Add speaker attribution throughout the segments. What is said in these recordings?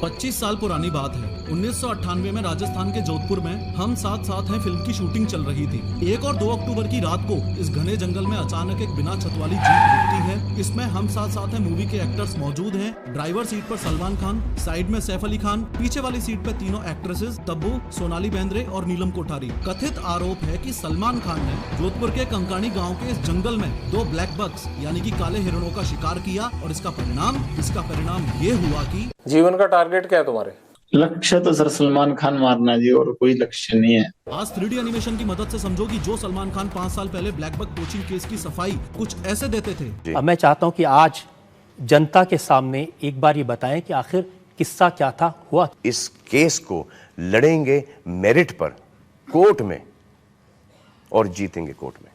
Speaker 1: 25 साल पुरानी बात है। 1998 में राजस्थान के जोधपुर में हम साथ साथ हैं फिल्म की शूटिंग चल रही थी। 1 और 2 अक्टूबर की रात को इस घने जंगल में अचानक एक बिना छत वाली जीप रुकती है। इसमें हम साथ साथ हैं मूवी के एक्टर्स मौजूद हैं। ड्राइवर सीट पर सलमान खान, साइड में सैफ अली खान, पीछे वाली सीट पे तीनों एक्ट्रेसेस तब्बू, सोनाली बेंद्रे और नीलम कोठारी। कथित आरोप है कि सलमान खान ने जोधपुर के कंकाणी गाँव के इस जंगल में 2 ब्लैक बक्स यानी कि काले हिरणों का शिकार किया और इसका परिणाम ये हुआ कि
Speaker 2: जीवन का टारगेट क्या है तुम्हारे?
Speaker 3: लक्ष्य तो सर सलमान खान मारना जी, और कोई लक्ष्य नहीं है।
Speaker 1: आज 3D एनिमेशन की मदद से समझो कि जो सलमान खान 5 साल पहले ब्लैक बक पोचिंग केस की सफाई कुछ ऐसे देते थे।
Speaker 4: अब मैं चाहता हूं कि आज जनता के सामने एक बार ये बताएं कि आखिर किस्सा क्या था, हुआ।
Speaker 5: इस केस को लड़ेंगे मेरिट पर कोर्ट में और जीतेंगे कोर्ट में,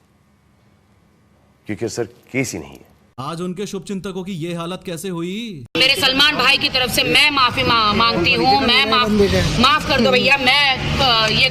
Speaker 5: क्योंकि सर केस ही नहीं है।
Speaker 1: आज उनके शुभचिंतकों की ये हालत कैसे हुई?
Speaker 6: मेरे सलमान भाई की तरफ से मैं माफी मांगती हूँ। मैं माफ कर दो भैया। मैं ये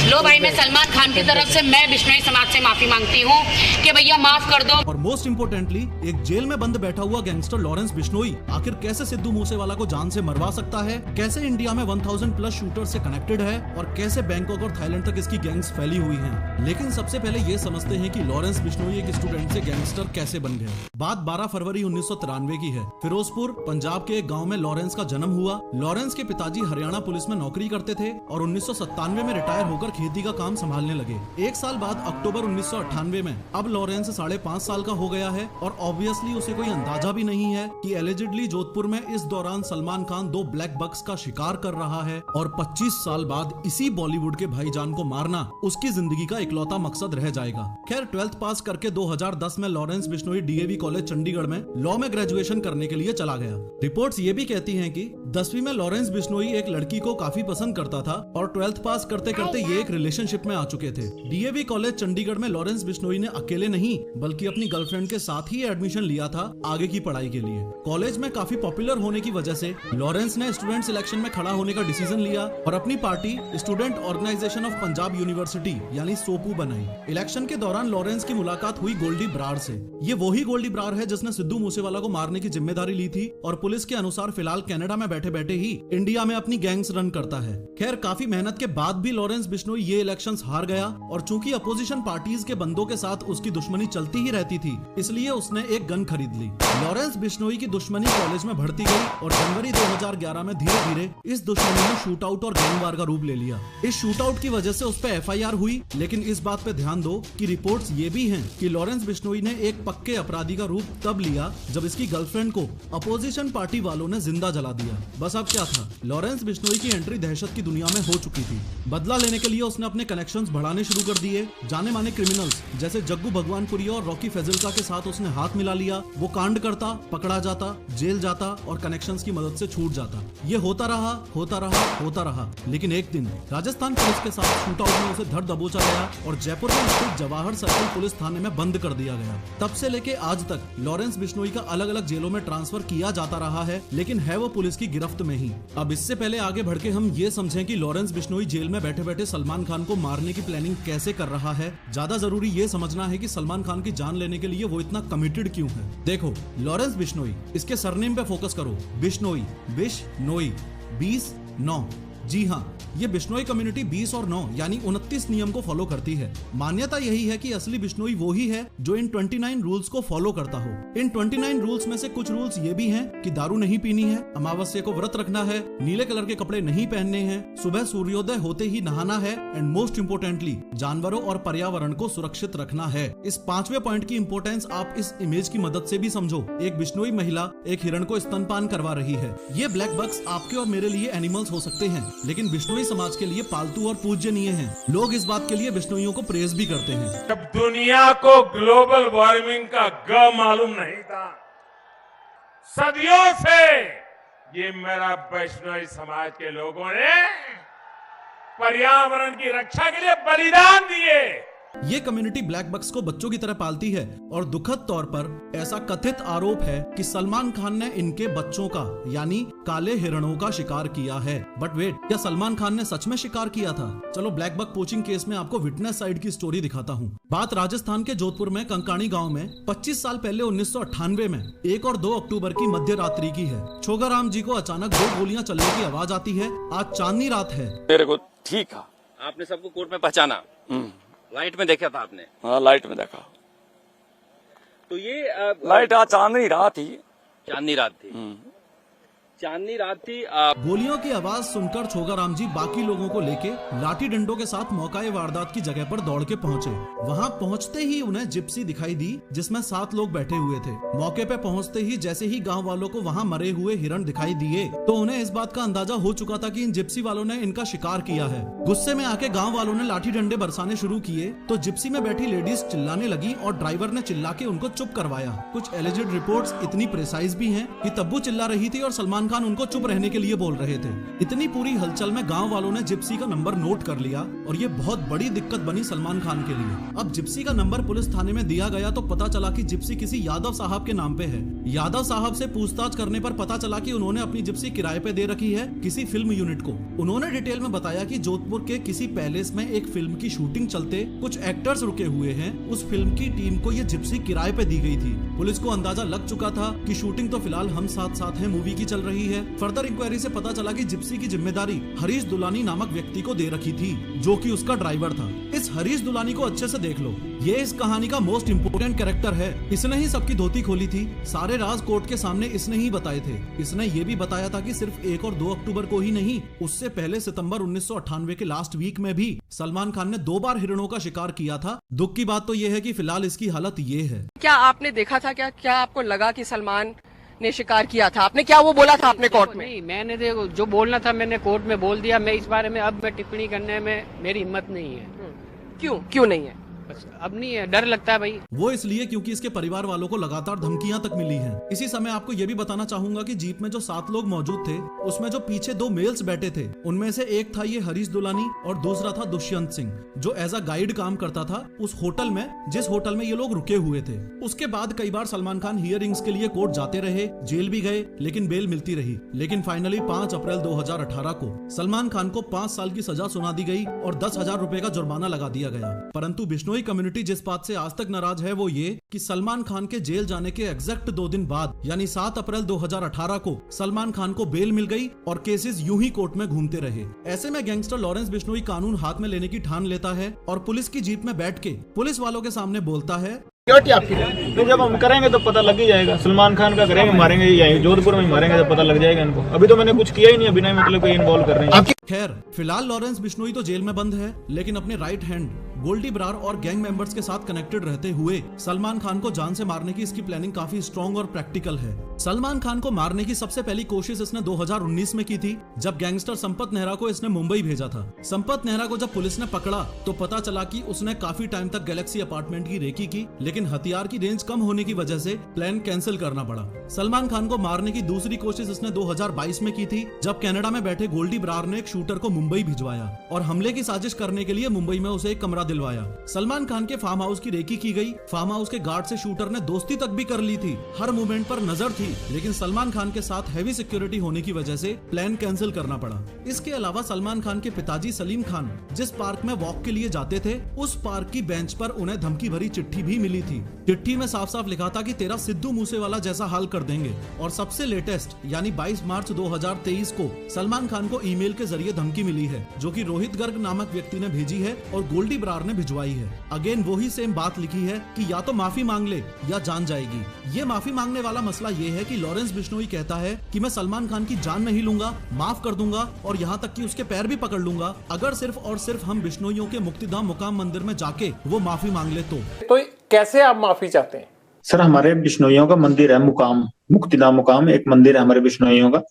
Speaker 6: लो भाई, मैं सलमान खान की तरफ से मैं बिश्नोई समाज से माफी मांगती हूँ कि भैया माफ कर दो।
Speaker 1: और मोस्ट इम्पोर्टेंटली एक जेल में बंद बैठा हुआ गैंगस्टर लॉरेंस बिश्नोई आखिर कैसे सिद्धू मूसेवाला को जान से मरवा सकता है, कैसे इंडिया में 1000+ शूटर से कनेक्टेड है और कैसे बैंकॉक और थाईलैंड तक इसकी गैंग्स फैली हुई हैं। लेकिन सबसे पहले ये समझते हैं कि लॉरेंस बिश्नोई एक स्टूडेंट से गैंगस्टर कैसे बन गया। बात 12 फरवरी 1993 की है। फिरोजपुर पंजाब के एक गांव में लॉरेंस का जन्म हुआ। लॉरेंस के पिताजी हरियाणा पुलिस में नौकरी करते थे और 1997 में रिटायर होकर खेती का काम संभालने लगे। 1 साल बाद अक्टूबर 1998 में अब लॉरेंस 5.5 साल का हो गया है और ऑब्वियसली उसे कोई अंदाजा भी नहीं है कि एलिजिडली जोधपुर में इस दौरान सलमान खान 2 ब्लैक बक्स का शिकार कर रहा है और 25 साल बाद इसी बॉलीवुड के भाईजान को मारना उसकी जिंदगी का इकलौता मकसद रह जाएगा। खैर 12th पास करके 2010 में Lawrence Bishnoi DAV college Chandigarh में लॉ में ग्रेजुएशन करने के लिए चला गया। रिपोर्ट्स ये भी कहती हैं कि 10वीं में लॉरेंस बिश्नोई एक लड़की को काफी पसंद करता था और 12th पास करते करते ये एक रिलेशनशिप में आ चुके थे। डीएवी कॉलेज चंडीगढ़ में लॉरेंस बिश्नोई ने अकेले नहीं बल्कि अपनी गर्लफ्रेंड के साथ ही एडमिशन लिया था आगे की पढ़ाई के लिए। कॉलेज में काफी पॉपुलर होने की वजह से लॉरेंस ने स्टूडेंट सिलेक्शन में खड़ा होने का डिसीजन लिया और अपनी party student organisation of Punjab university यानी सोपू बनाई। इलेक्शन के दौरान लॉरेंस की मुलाकात हुई गोल्डी ब्रार से। ये वही गोल्डी ब्रार है जिसने सिद्धू मूसेवाला को मारने की जिम्मेदारी ली थी और पुलिस के अनुसार फिलहाल कनाडा में बैठे बैठे ही इंडिया में अपनी गैंग्स रन करता है। खैर काफी मेहनत के बाद भी लॉरेंस बिश्नोई ये इलेक्शंस हार गया और चूंकि अपोजिशन पार्टीज के बंदों के साथ उसकी दुश्मनी चलती ही रहती थी इसलिए उसने एक गन खरीद ली। लॉरेंस बिश्नोई की दुश्मनी कॉलेज में बढ़ती गई और जनवरी 2011 में धीरे धीरे इस दुश्मनी ने शूट आउट और गैंगवार का रूप ले लिया। इस शूट आउट की वजह से उस पर FIR हुई, लेकिन इस बात पे ध्यान दो कि रिपोर्ट्स ये भी हैं कि लॉरेंस बिश्नोई ने एक पक्के अपराधी का रूप तब लिया जब इसकी गर्लफ्रेंड को अपोजिशन पार्टी वालों ने जिंदा जला दिया। बस अब क्या था, लॉरेंस बिश्नोई की एंट्री दहशत की दुनिया में हो चुकी थी। बदला लेने के लिए उसने अपने कनेक्शंस बढ़ाने शुरू कर दिए। जाने माने क्रिमिनल्स जैसे जग्गू भगवानपुरी और रॉकी फैजिल्का के साथ उसने हाथ मिला लिया। वो कांड करता, पकड़ा जाता, जेल जाता और कनेक्शंस की मदद से छूट जाता। ये होता रहा, लेकिन एक दिन राजस्थान पुलिस के साथ शूट आउट में उसे धर दबोचा गया और जयपुर में स्थित जवाहर सर्किल पुलिस थाने में बंद कर दिया गया। तब से लेके आज तक लॉरेंस बिश्नोई का अलग अलग जेलों में ट्रांसफर किया जाता रहा है, लेकिन है वो पुलिस की गिरफ्त में ही। अब इससे पहले आगे बढ़ के हम ये समझें कि लॉरेंस बिश्नोई जेल में बैठे बैठे सलमान खान को मारने की प्लानिंग कैसे कर रहा है। ज्यादा जरूरी ये समझना है कि सलमान खान की जान लेने के लिए वो इतना कमिटेड क्यों है। देखो लॉरेंस बिश्नोई, इसके सरनेम पे फोकस करो। बिश्नोई, 20 9। जी हाँ, ये बिश्नोई कम्युनिटी 20 और 9 यानी 29 नियम को फॉलो करती है। मान्यता यही है कि असली बिश्नोई वो ही है जो इन 29 रूल्स को फॉलो करता हो। इन 29 रूल्स में से कुछ रूल्स ये भी हैं कि दारू नहीं पीनी है, अमावस्या को व्रत रखना है, नीले कलर के कपड़े नहीं पहनने हैं, सुबह सूर्योदय होते ही नहाना है एंड मोस्ट इम्पोर्टेंटली जानवरों और पर्यावरण को सुरक्षित रखना है। इस 5वें पॉइंट की इंपोर्टेंस आप इस इमेज की मदद से भी समझो। एक बिश्नोई महिला एक हिरण को स्तनपान करवा रही है। ये ब्लैक बक्स आपके और मेरे लिए एनिमल्स हो सकते हैं, लेकिन बिश्नोई समाज के लिए पालतू और पूज्यनीय हैं। लोग इस बात के लिए बिश्नोइयों को प्रेज भी करते हैं।
Speaker 2: जब दुनिया को ग्लोबल वार्मिंग का ग मालूम नहीं था, सदियों से ये मेरा वैष्णवी समाज के लोगों ने पर्यावरण की रक्षा के लिए बलिदान दिए
Speaker 1: ये कम्युनिटी ब्लैक बक्स को बच्चों की तरह पालती है और दुखद तौर पर ऐसा कथित आरोप है कि सलमान खान ने इनके बच्चों का यानी काले हिरणों का शिकार किया है। बट वेट, क्या सलमान खान ने सच में शिकार किया था? चलो ब्लैक बक पोचिंग केस में आपको विटनेस साइड की स्टोरी दिखाता हूँ। बात राजस्थान के जोधपुर में कंकाणी गांव में 25 साल पहले 1998 में 1 और 2 अक्टूबर की मध्य रात्रि की है। छोगाराम जी को अचानक 2 गोलियां चलने की आवाज आती है। आज चांदनी रात है।
Speaker 7: मेरे को ठीक है।
Speaker 8: आपने सबको कोर्ट में पहचाना? लाइट में देखा था आपने?
Speaker 7: हाँ, लाइट में देखा।
Speaker 8: तो ये
Speaker 7: लाइट आज चांदनी रात थी।
Speaker 8: चांदनी रात थी। चांदनी रात थी।
Speaker 1: गोलियों की आवाज सुनकर छोगाराम जी बाकी लोगों को लेके लाठी डंडों के साथ मौकाए वारदात की जगह पर दौड़ के पहुंचे। वहां पहुंचते ही उन्हें जिप्सी दिखाई दी जिसमें 7 लोग बैठे हुए थे। मौके पे पहुंचते ही जैसे ही गांव वालों को वहां मरे हुए हिरण दिखाई दिए तो उन्हें इस बात का अंदाजा हो चुका था कि इन जिप्सी वालों ने इनका शिकार किया है। गुस्से में आके गाँव वालों ने लाठी डंडे बरसाने शुरू किए तो जिप्सी में बैठी लेडीज चिल्लाने लगी और ड्राइवर ने चिल्ला के उनको चुप करवाया। कुछ एलिजेड रिपोर्ट्स इतनी प्रिसाइज भी हैं कि तब्बू चिल्ला रही थी और सलमान खान उनको चुप रहने के लिए बोल रहे थे। इतनी पूरी हलचल में गांव वालों ने जिप्सी का नंबर नोट कर लिया और ये बहुत बड़ी दिक्कत बनी सलमान खान के लिए। अब जिप्सी का नंबर पुलिस थाने में दिया गया तो पता चला कि जिप्सी किसी यादव साहब के नाम पे है। यादव साहब से पूछताछ करने पर पता चला कि उन्होंने अपनी जिप्सी किराए पे दे रखी है किसी फिल्म यूनिट को। उन्होंने डिटेल में बताया कि जोधपुर के किसी पैलेस में एक फिल्म की शूटिंग चलते कुछ एक्टर्स रुके हुए हैं। उस फिल्म की टीम को ये जिप्सी किराए पे दी गई थी। पुलिस को अंदाजा लग चुका था कि शूटिंग तो फिलहाल हम साथ साथ हैं मूवी की चल रही है। फर्दर इंक्वायरी से पता चला कि जिप्सी की जिम्मेदारी हरीश दुलानी नामक व्यक्ति को दे रखी थी जो कि उसका ड्राइवर था। इस हरीश दुलानी को अच्छे से देख लो, ये इस कहानी का मोस्ट इम्पोर्टेंट कैरेक्टर है। इसने ही सबकी धोती खोली थी। सारे राज कोर्ट के सामने इसने ही बताए थे। इसने ये भी बताया था कि सिर्फ 1 और 2 अक्टूबर को ही नहीं, उससे पहले सितंबर 1998 के लास्ट वीक में भी सलमान खान ने 2 बार हिरणों का शिकार किया था। दुख की बात तो ये है कि फिलहाल इसकी हालत ये है।
Speaker 9: क्या आपने देखा था? क्या आपको लगा कि सलमान ने शिकार किया था? आपने क्या वो बोला था अपने कोर्ट में?
Speaker 10: नहीं, मैंने जो बोलना था मैंने कोर्ट में बोल दिया। मैं इस बारे में अब मैं टिप्पणी करने में मेरी हिम्मत नहीं है।
Speaker 9: क्यों नहीं है?
Speaker 10: बस अब नहीं है, डर लगता है भाई।
Speaker 1: वो इसलिए क्योंकि इसके परिवार वालों को लगातार धमकियां तक मिली हैं। इसी समय आपको ये भी बताना चाहूंगा कि जीप में जो 7 लोग मौजूद थे उसमें जो पीछे 2 मेल्स बैठे थे उनमें से एक था ये हरीश दुलानी और दूसरा था दुष्यंत सिंह जो एज अ गाइड काम करता था उस होटल में जिस होटल में ये लोग रुके हुए थे। उसके बाद कई बार सलमान खान हियरिंग्स के लिए कोर्ट जाते रहे, जेल भी गए लेकिन बेल मिलती रही। लेकिन फाइनली 5 अप्रैल 2018 को सलमान खान को 5 साल की सजा सुना दी गई और 10,000 रुपए का जुर्माना लगा दिया गया। परंतु बिश्नोई कम्युनिटी जिस बात से आज तक नाराज है वो ये कि सलमान खान के जेल जाने के एग्जैक्ट 2 दिन बाद यानी 7 अप्रैल 2018 को सलमान खान को बेल मिल गई और केसेस यूं ही कोर्ट में घूमते रहे। ऐसे में गैंगस्टर लॉरेंस बिश्नोई कानून हाथ में लेने की ठान लेता है और पुलिस की जीप में बैठ के पुलिस वालों के सामने बोलता है,
Speaker 3: तो जब हम करेंगे तो पता लग ही जाएगा। सलमान खान का करेंगे, मारेंगे यही जोधपुर में मारेंगे तो पता लग जाएगा इनको। अभी तो मैंने कुछ किया ही नहीं, अभी नहीं मतलब कोई इन्वॉल्व कर रहे हैं।
Speaker 1: खैर फिलहाल लॉरेंस बिश्नोई तो जेल में बंद है लेकिन अपने राइट हैंड गोल्डी ब्रार और गैंग मेंबर्स के साथ कनेक्टेड रहते हुए सलमान खान को जान से मारने की इसकी प्लानिंग काफी स्ट्रॉन्ग और प्रैक्टिकल है। सलमान खान को मारने की सबसे पहली कोशिश इसने 2019 में की थी जब गैंगस्टर संपत नेहरा को इसने मुंबई भेजा था। संपत नेहरा को जब पुलिस ने पकड़ा तो पता चला कि उसने काफी टाइम तक गैलेक्सी अपार्टमेंट की रेकी की लेकिन हथियार की रेंज कम होने की वजह से प्लान कैंसिल करना पड़ा। सलमान खान को मारने की दूसरी कोशिश इसने 2022 में की थी जब कनाडा में बैठे गोल्डी ब्रार ने एक शूटर को मुंबई भिजवाया और हमले की साजिश करने के लिए मुंबई में उसे एक कमरा दिलवाया। सलमान खान के फार्म हाउस की रेकी की गई। फार्म हाउस के गार्ड से शूटर ने दोस्ती तक भी कर ली थी, हर मूवमेंट पर नजर थी, लेकिन सलमान खान के साथ हैवी सिक्योरिटी होने की वजह से प्लान कैंसिल करना पड़ा। इसके अलावा सलमान खान के पिताजी सलीम खान जिस पार्क में वॉक के लिए जाते थे उस पार्क की बेंच पर उन्हें धमकी भरी चिट्ठी भी मिली थी। चिट्ठी में साफ साफ लिखा था कि तेरा सिद्धू मूसेवाला जैसा हाल कर देंगे। और सबसे लेटेस्ट यानी 22 मार्च 2023 को सलमान खान को ईमेल के जरिए धमकी मिली है जो कि रोहित गर्ग नामक व्यक्ति ने भेजी है और गोल्डी ब्रार ने भिजवाई है। अगेन वही सेम बात लिखी है कि या तो माफी मांग ले या जान जाएगी। ये माफी मांगने वाला मसला ये है कि लॉरेंस बिश्नोई कहता है कि मैं सलमान खान की जान नहीं लूंगा, माफ कर दूंगा और यहाँ तक कि उसके पैर भी पकड़ लूंगा अगर सिर्फ और सिर्फ हम बिश्नोइयों के मुक्तिधाम मुकाम मंदिर में जाके वो माफी मांग ले। तो
Speaker 4: कैसे आप माफी चाहते हैं?
Speaker 3: सर हमारे बिश्नोइयों का मंदिर है मुकाम, मुक्तिधाम मुकाम एक मंदिर है हमारे बिश्नोइयों का।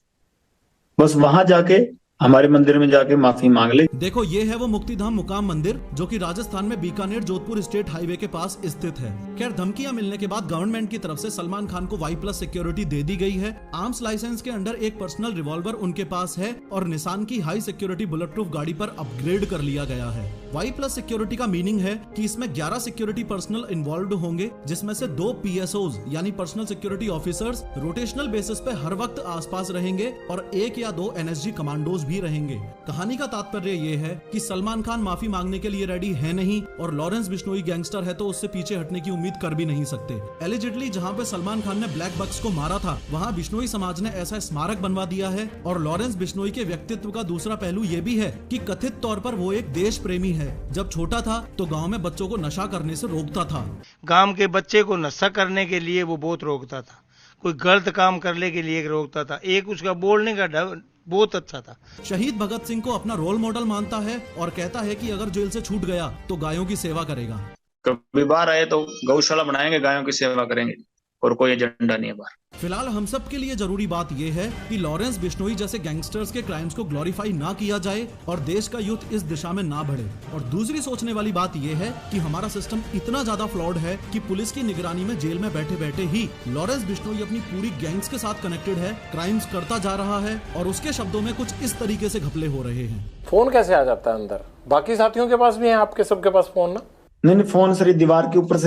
Speaker 3: बस वहां जाके हमारे मंदिर में जाके माफी मांग ले।
Speaker 1: देखो ये है वो मुक्तिधाम मुकाम मंदिर जो कि राजस्थान में बीकानेर जोधपुर स्टेट हाईवे के पास स्थित है। खैर धमकियां मिलने के बाद गवर्नमेंट की तरफ से सलमान खान को Y+ सिक्योरिटी दे दी गई है। आर्म्स लाइसेंस के अंडर एक पर्सनल रिवॉल्वर उनके पास है और निसान की हाई सिक्योरिटी बुलेट प्रूफ गाड़ी पर अपग्रेड कर लिया गया है। Y+ सिक्योरिटी का मीनिंग है कि इसमें 11 सिक्योरिटी पर्सनल इन्वॉल्व होंगे, जिसमें से 2 PSOs यानी personal security officers rotational basis पे हर वक्त आसपास रहेंगे और 1 या 2 NSG कमांडोज भी रहेंगे। कहानी का तात्पर्य ये है कि सलमान खान माफी मांगने के लिए रेडी है नहीं और लॉरेंस बिश्नोई गैंगस्टर है तो उससे पीछे हटने की उम्मीद कर भी नहीं सकते। एलिजिडली जहां पे सलमान खान ने ब्लैक बक्स को मारा था वहां बिश्नोई समाज ने ऐसा स्मारक बनवा दिया है। और लॉरेंस बिश्नोई के व्यक्तित्व का दूसरा पहलू ये भी है कि कथित तौर पर वो एक देश प्रेमी है। जब छोटा था तो गाँव में बच्चों को नशा करने से रोकता था।
Speaker 11: गांव के बच्चे को नशा करने के लिए वो बहुत रोकता था, कोई गलत काम करने के लिए रोकता था। एक उसका बोलने का ढंग बहुत अच्छा था।
Speaker 1: शहीद भगत सिंह को अपना रोल मॉडल मानता है और कहता है कि अगर जेल से छूट गया तो गायों की सेवा करेगा।
Speaker 3: कभी बाहर आए तो गौशाला बनाएंगे, गायों की सेवा करेंगे और कोई एजेंडा नहीं है बाहर।
Speaker 1: फिलहाल हम सब के लिए जरूरी बात यह है कि लॉरेंस बिश्नोई जैसे गैंगस्टर्स के क्राइम्स को ग्लोरीफाई ना किया जाए और देश का यूथ इस दिशा में ना बढ़े। और दूसरी सोचने वाली बात यह है कि हमारा सिस्टम इतना ज्यादा फ्लॉड है कि पुलिस की निगरानी में जेल में बैठे बैठे ही लॉरेंस बिश्नोई अपनी पूरी गैंग्स के साथ कनेक्टेड है, क्राइम्स करता जा रहा है और उसके शब्दों में कुछ इस तरीके से घपले हो रहे हैं।
Speaker 12: फोन कैसे आ जाता है अंदर? बाकी साथियों के पास भी है, आपके सबके पास फोन ना?
Speaker 3: नहीं, फोन सर दीवार के ऊपर से